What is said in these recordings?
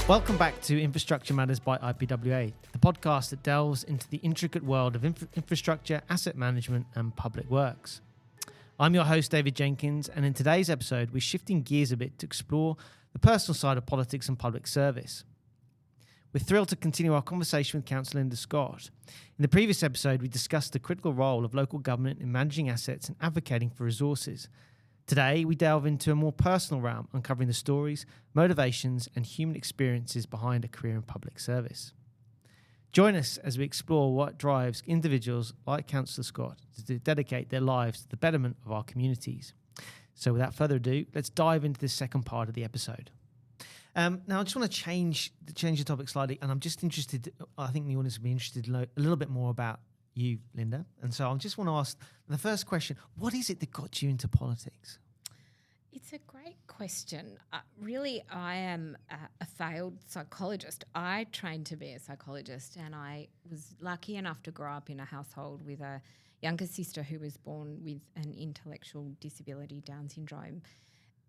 Welcome back to Infrastructure Matters by IPWA, the podcast that delves into the intricate world of infrastructure, asset management and public works. I'm your host, David Jenkins, and in today's episode, we're shifting gears a bit to explore the personal side of politics and public service. We're thrilled to continue our conversation with Councillor Linda Scott. In the previous episode, we discussed the critical role of local government in managing assets and advocating for resources. Today, we delve into a more personal realm, uncovering the stories, motivations, and human experiences behind a career in public service. Join us as we explore what drives individuals like Councillor Scott to dedicate their lives to the betterment of our communities. So without further ado, let's dive into this second part of the episode. Now, I just want to change the topic slightly, and I'm just interested, I think the audience will be interested to know a little bit more about you, Linda. And so I just want to ask the first question, what is it that got you into politics? It's a great question. Really, I am a failed psychologist. I trained to be a psychologist, and I was lucky enough to grow up in a household with a younger sister who was born with an intellectual disability, Down syndrome.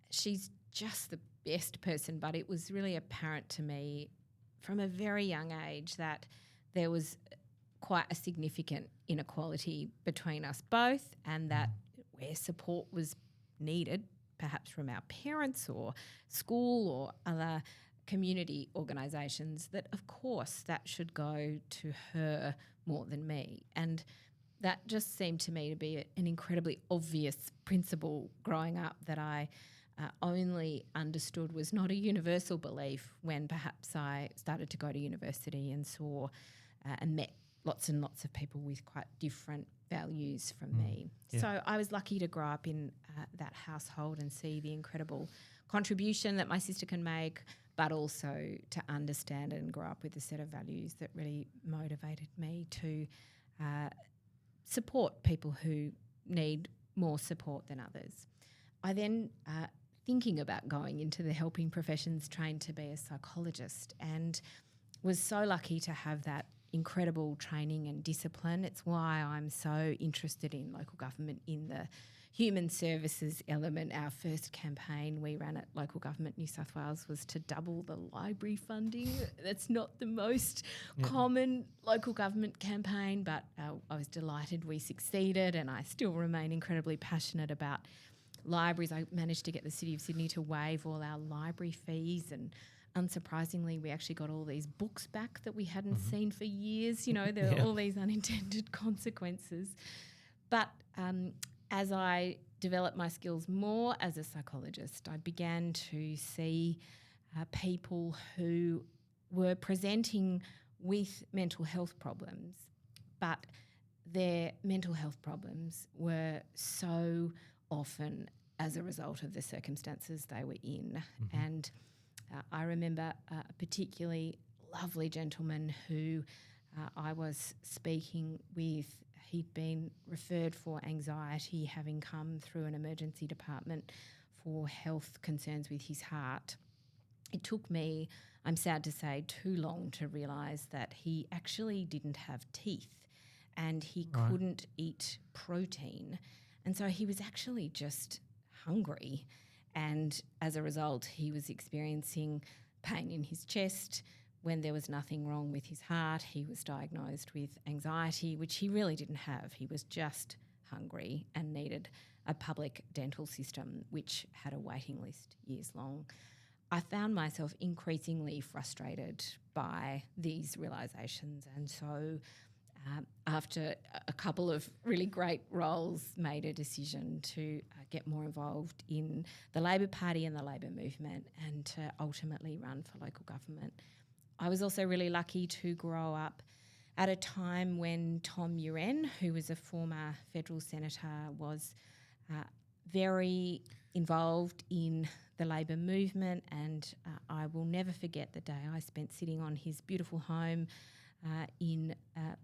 She's just the best person, but it was really apparent to me from a very young age that there was quite a significant inequality between us both, and that where support was needed, perhaps from our parents or school or other community organisations, that of course that should go to her more than me. And that just seemed to me to be an incredibly obvious principle growing up that I only understood was not a universal belief when perhaps I started to go to university and saw and met lots and lots of people with quite different values from me. Yeah. So I was lucky to grow up in that household and see the incredible contribution that my sister can make, but also to understand and grow up with a set of values that really motivated me to support people who need more support than others. I then, thinking about going into the helping professions, trained to be a psychologist and was so lucky to have that incredible training and discipline. It's why I'm so interested in local government in the human services element. Our first campaign we ran at Local Government New South Wales was to double the library funding. That's not the most common local government campaign, but I was delighted we succeeded, and I still remain incredibly passionate about libraries. I managed to get the City of Sydney to waive all our library fees, and unsurprisingly, we actually got all these books back that we hadn't seen for years. You know, there are all these unintended consequences. But as I developed my skills more as a psychologist, I began to see people who were presenting with mental health problems, but their mental health problems were so often as a result of the circumstances they were in. And I remember a particularly lovely gentleman who I was speaking with. He'd been referred for anxiety, having come through an emergency department for health concerns with his heart. It took me, I'm sad to say, too long to realise that he actually didn't have teeth and he couldn't eat protein. And so he was actually just hungry. And as a result, he was experiencing pain in his chest. When there was nothing wrong with his heart, he was diagnosed with anxiety, which he really didn't have. He was just hungry and needed a public dental system, which had a waiting list years long. I found myself increasingly frustrated by these realisations, and so after a couple of really great roles, made a decision to get more involved in the Labor Party and the Labor movement, and to ultimately run for local government. I was also really lucky to grow up at a time when Tom Uren, who was a former federal senator, was very involved in the Labor movement, and I will never forget the day I spent sitting on his beautiful home in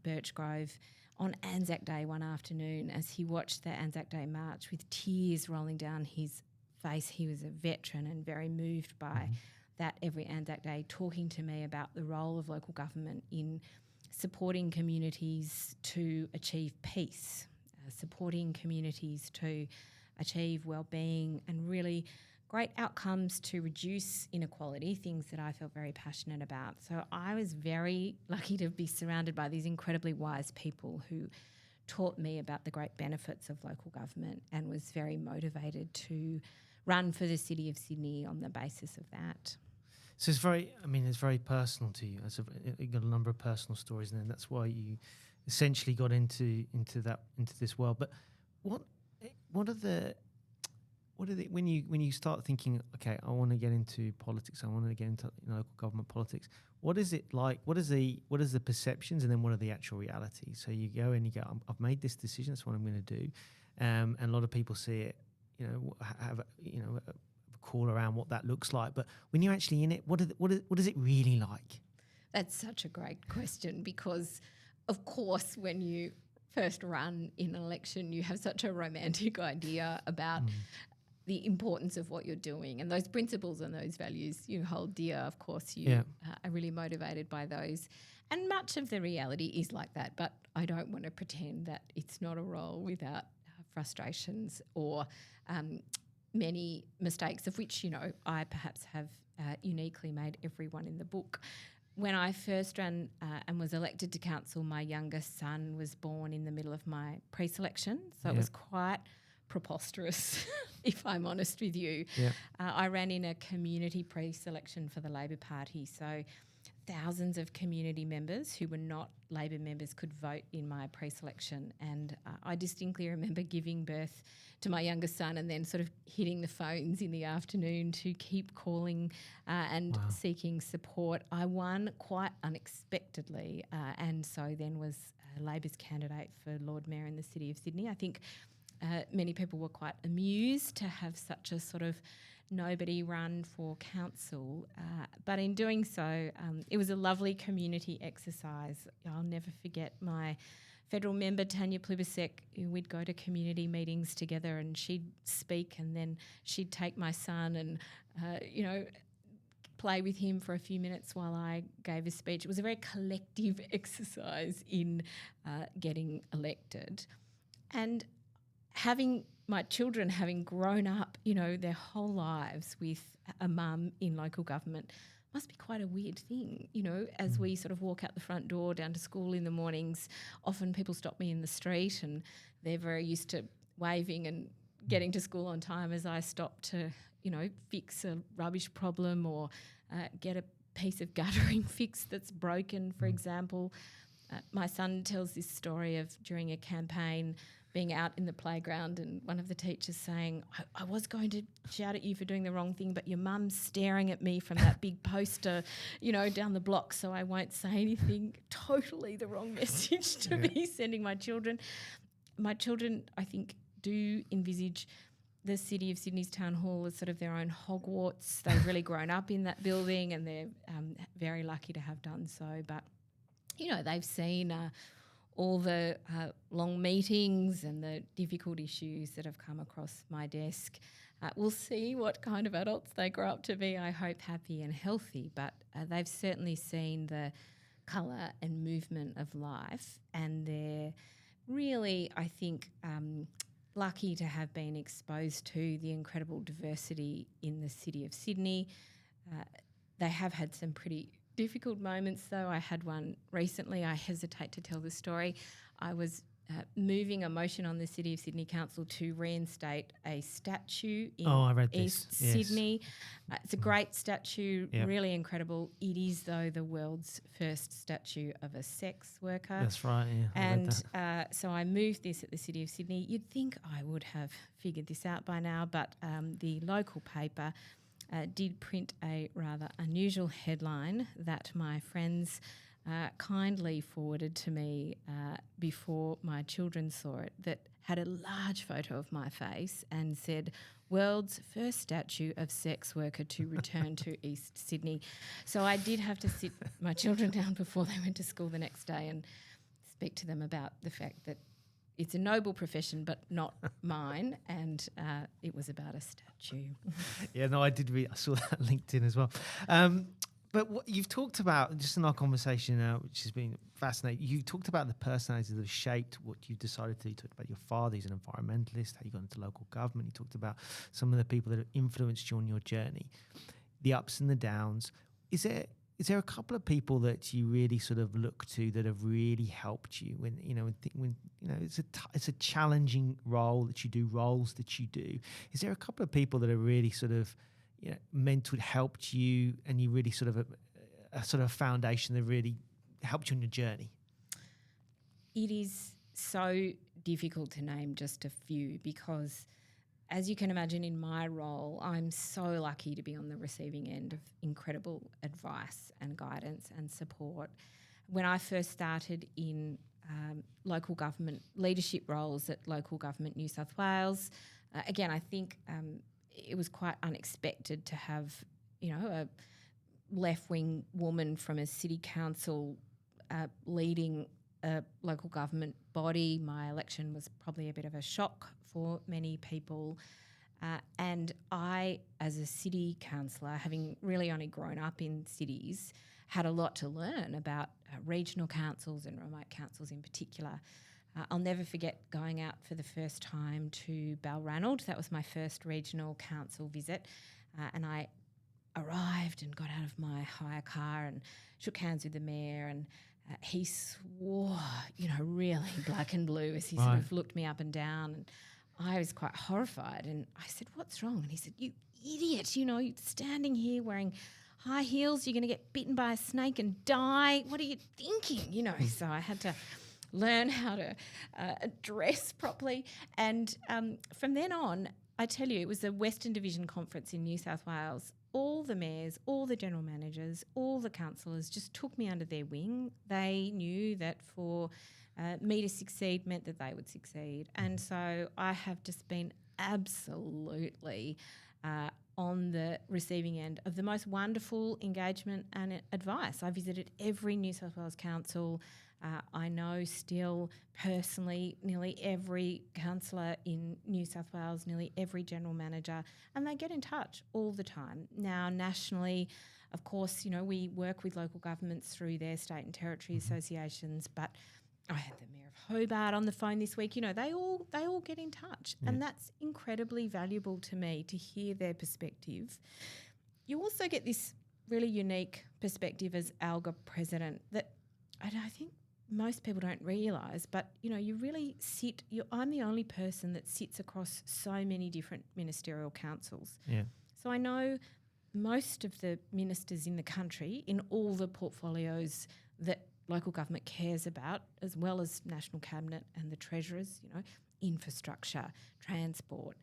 Birchgrove on Anzac Day one afternoon as he watched the Anzac Day march with tears rolling down his face. He was a veteran and very moved by that every Anzac Day, talking to me about the role of local government in supporting communities to achieve peace, supporting communities to achieve well-being, and really great outcomes to reduce inequality, things that I felt very passionate about. So I was very lucky to be surrounded by these incredibly wise people who taught me about the great benefits of local government and was very motivated to run for the City of Sydney on the basis of that. So it's very personal to you. You've got a number of personal stories, and then that's why you essentially got into this world. But what are the when you start thinking, okay, I want to get into politics, I want to get into local government politics. What is it like? What is the perceptions, and then what are the actual realities? So you go and you go, I've made this decision. That's what I'm going to do, and a lot of people see it, have a call around what that looks like. But when you're actually in it, what is it really like? That's such a great question, because of course when you first run in an election, you have such a romantic idea about the importance of what you're doing, and those principles and those values you hold dear. Of course, you are really motivated by those. And much of the reality is like that, but I don't want to pretend that it's not a role without frustrations or many mistakes, of which, I perhaps have uniquely made every one in the book. When I first ran and was elected to council, my youngest son was born in the middle of my pre-selection, so it was quite preposterous, if I'm honest with you. I ran in a community pre-selection for the Labor Party, so thousands of community members who were not Labor members could vote in my pre-selection, and I distinctly remember giving birth to my youngest son and then sort of hitting the phones in the afternoon to keep calling and seeking support. I won quite unexpectedly, and so then was Labor's candidate for Lord Mayor in the City of Sydney. I think many people were quite amused to have such a sort of nobody run for council, but in doing so, it was a lovely community exercise. I'll never forget my federal member, Tanya Plibisek. We'd go to community meetings together and she'd speak, and then she'd take my son and, play with him for a few minutes while I gave a speech. It was a very collective exercise in getting elected. And having my children having grown up, their whole lives with a mum in local government must be quite a weird thing, as we sort of walk out the front door down to school in the mornings. Often people stop me in the street and they're very used to waving and getting to school on time as I stop to, fix a rubbish problem or get a piece of guttering fixed that's broken, for example. My son tells this story of during a campaign being out in the playground and one of the teachers saying, I was going to shout at you for doing the wrong thing, but your mum's staring at me from that big poster, down the block, so I won't say anything. Totally the wrong message to be sending my children. My children, I think, do envisage the City of Sydney's Town Hall as sort of their own Hogwarts. They've really grown up in that building and they're very lucky to have done so. But, they've seen all the long meetings and the difficult issues that have come across my desk. We'll see what kind of adults they grow up to be, I hope happy and healthy, but they've certainly seen the colour and movement of life, and they're really, I think, lucky to have been exposed to the incredible diversity in the City of Sydney. They have had some pretty difficult moments, though. I had one recently. I hesitate to tell the story. I was moving a motion on the City of Sydney Council to reinstate a statue in East Sydney. It's a great statue, really incredible. It is, though, the world's first statue of a sex worker. That's right, And so I moved this at the City of Sydney. You'd think I would have figured this out by now, but the local paper did print a rather unusual headline that my friends kindly forwarded to me before my children saw it, that had a large photo of my face and said, "World's first statue of sex worker to return to East Sydney." So I did have to sit my children down before they went to school the next day and speak to them about the fact that it's a noble profession, but not mine, and it was about a statue. I did read. I saw that on LinkedIn as well. But what you've talked about, just in our conversation now, which has been fascinating, you've talked about the personalities that have shaped what you decided to do. You talked about your father, he's an environmentalist, how you got into local government. You talked about some of the people that have influenced you on your journey, the ups and the downs. Is there a couple of people that you really sort of look to that have really helped you when it's a challenging role that you do, roles that you do? Is there a couple of people that are really sort of mentored, helped you, and you really sort of a sort of foundation that really helped you on your journey? It is so difficult to name just a few because, as you can imagine, in my role, I'm so lucky to be on the receiving end of incredible advice and guidance and support. When I first started in local government leadership roles at Local Government New South Wales, again, I think it was quite unexpected to have, a left-wing woman from a city council leading a local government body. My election was probably a bit of a shock for many people. And I, as a city councillor, having really only grown up in cities, had a lot to learn about regional councils and remote councils in particular. I'll never forget going out for the first time to Balranald. That was my first regional council visit. And I arrived and got out of my hire car and shook hands with the mayor, and he swore, really black and blue as he sort of looked me up and down. And I was quite horrified, and I said, "What's wrong?" And he said, "You idiot, you're standing here wearing high heels, you're going to get bitten by a snake and die. What are you thinking?" So I had to learn how to dress properly. And from then on, I tell you, it was a Western Division conference in New South Wales. All the mayors, all the general managers, all the councillors just took me under their wing. They knew that for me to succeed meant that they would succeed. And so I have just been absolutely on the receiving end of the most wonderful engagement and advice. I visited every New South Wales council. I know still personally nearly every councillor in New South Wales, nearly every general manager, and they get in touch all the time. Now, nationally, of course, we work with local governments through their state and territory associations, but I had the Mayor of Hobart on the phone this week. They all get in touch, and that's incredibly valuable to me to hear their perspective. You also get this really unique perspective as ALGA president that I think most people don't realise, but you really I'm the only person that sits across so many different ministerial councils. Yeah. So I know most of the ministers in the country in all the portfolios that local government cares about, as well as National Cabinet and the Treasurers, infrastructure, transport,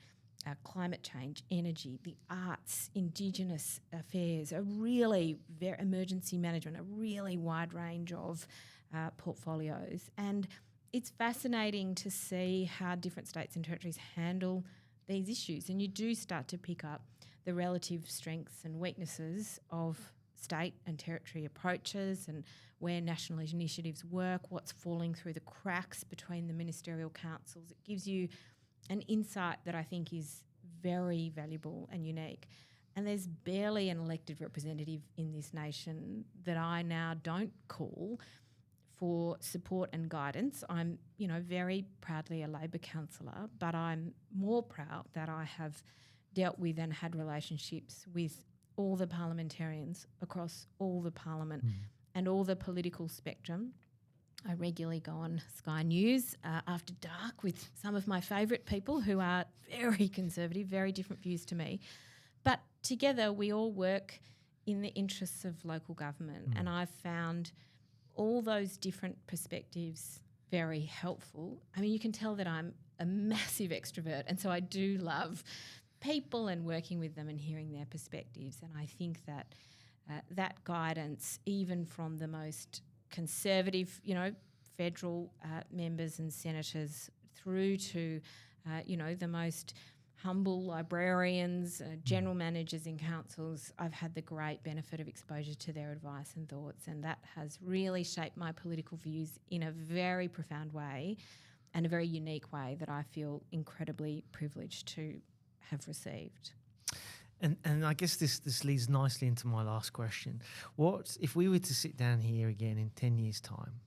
climate change, energy, the arts, Indigenous affairs, emergency management, a really wide range of portfolios. And it's fascinating to see how different states and territories handle these issues. And you do start to pick up the relative strengths and weaknesses of state and territory approaches and where national initiatives work, what's falling through the cracks between the ministerial councils. It gives you an insight that I think is very valuable and unique. And there's barely an elected representative in this nation that I now don't call for support and guidance. I'm, very proudly a Labor councillor, but I'm more proud that I have dealt with and had relationships with all the parliamentarians across all the parliament and all the political spectrum. I regularly go on Sky News after dark with some of my favourite people who are very conservative, very different views to me. But together we all work in the interests of local government, and I've found all those different perspectives very helpful. I mean, you can tell that I'm a massive extrovert, and so I do love people and working with them and hearing their perspectives. And I think that that guidance, even from the most conservative, federal members and senators through to, the most humble librarians, general managers in councils, I've had the great benefit of exposure to their advice and thoughts, and that has really shaped my political views in a very profound way and a very unique way that I feel incredibly privileged to have received. And I guess this leads nicely into my last question. What if we were to sit down here again in 10 years' time,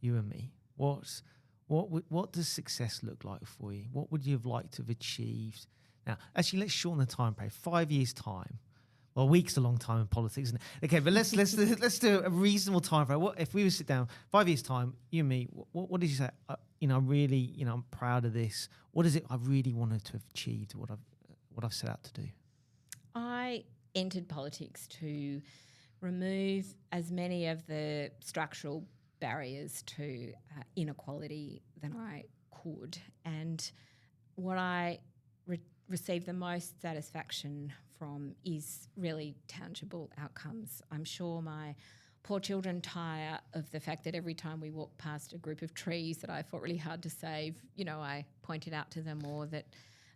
you and me? What does success look like for you? What would you have liked to have achieved? Now, actually, let's shorten the time frame. 5 years' time. Well, a week's a long time in politics, isn't it? Okay, but let's do a reasonable time frame. What if we were to sit down 5 years' time, you and me? What did you say? Really, I'm proud of this. What is it I really wanted to have achieved? What I've set out to do? I entered politics to remove as many of the structural barriers to inequality than I could. And what I received the most satisfaction from is really tangible outcomes. I'm sure my poor children tire of the fact that every time we walk past a group of trees that I fought really hard to save, I point it out to them, or that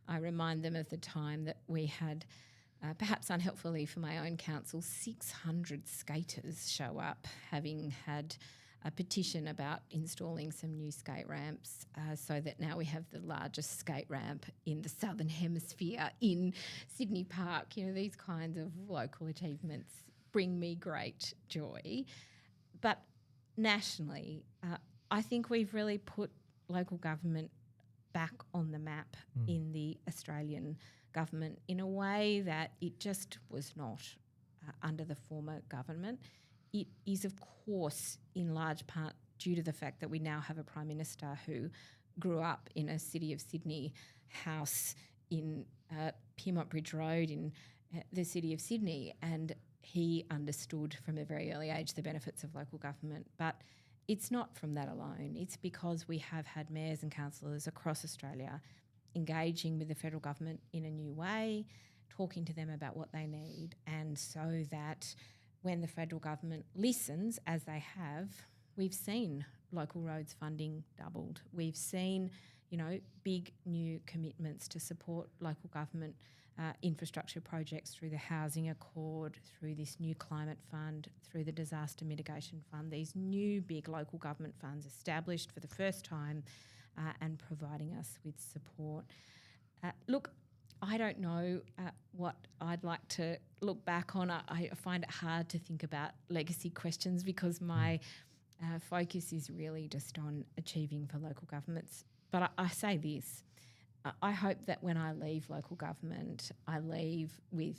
I remind them of the time that we had perhaps unhelpfully for my own council, 600 skaters show up, having had a petition about installing some new skate ramps so that now we have the largest skate ramp in the Southern Hemisphere in Sydney Park. These kinds of local achievements bring me great joy. But nationally, I think we've really put local government back on the map in the Australian government in a way that it just was not under the former government. It is, of course, in large part due to the fact that we now have a Prime Minister who grew up in a City of Sydney house in Piermont Bridge Road in the City of Sydney, and he understood from a very early age the benefits of local government. But it's not from that alone. It's because we have had mayors and councillors across Australia engaging with the federal government in a new way, talking to them about what they need, and so that when the federal government listens, as they have, we've seen local roads funding doubled. We've seen, big new commitments to support local government infrastructure projects through the Housing Accord, through this new climate fund, through the disaster mitigation fund, these new big local government funds established for the first time and providing us with support. Look, I don't know what I'd like to look back on. I find it hard to think about legacy questions because my focus is really just on achieving for local governments. But I say this, I hope that when I leave local government, I leave with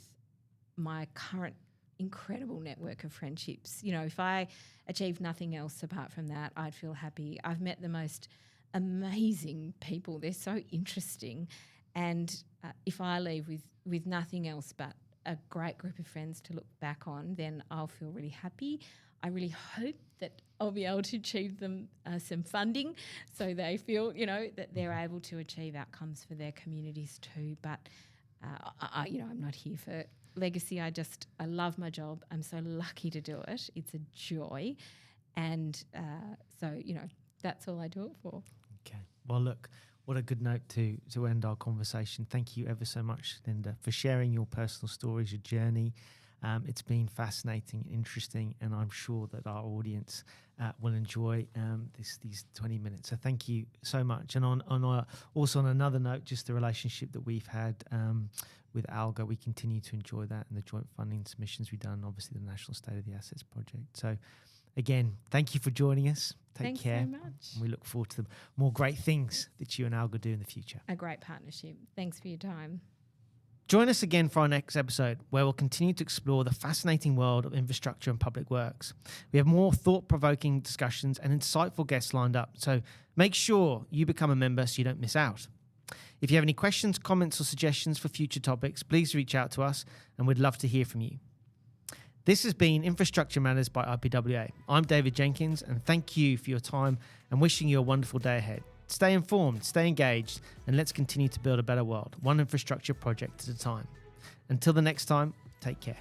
my current incredible network of friendships. If I achieve nothing else apart from that, I'd feel happy. I've met the most amazing people. They're so interesting. And if I leave with nothing else but a great group of friends to look back on, then I'll feel really happy. I really hope that I'll be able to achieve them some funding so they feel, that they're able to achieve outcomes for their communities too. But, I'm not here for legacy. I love my job. I'm so lucky to do it. It's a joy. And that's all I do it for. Okay. Well, look, what a good note to end our conversation. Thank you ever so much, Linda, for sharing your personal stories, your journey. It's been fascinating, interesting, and I'm sure that our audience will enjoy these 20 minutes. So thank you so much. And also on another note, just the relationship that we've had with ALGA, we continue to enjoy that, and the joint funding submissions we've done, obviously the National State of the Assets Project. So again, thank you for joining us. Take care. Thanks so much. And we look forward to the more great things that you and ALGA do in the future. A great partnership. Thanks for your time. Join us again for our next episode, where we'll continue to explore the fascinating world of infrastructure and public works. We have more thought-provoking discussions and insightful guests lined up, so make sure you become a member so you don't miss out. If you have any questions, comments, or suggestions for future topics, please reach out to us, and we'd love to hear from you. This has been Infrastructure Matters by IPWA. I'm David Jenkins, and thank you for your time and wishing you a wonderful day ahead. Stay informed, stay engaged, and let's continue to build a better world, one infrastructure project at a time. Until the next time, take care.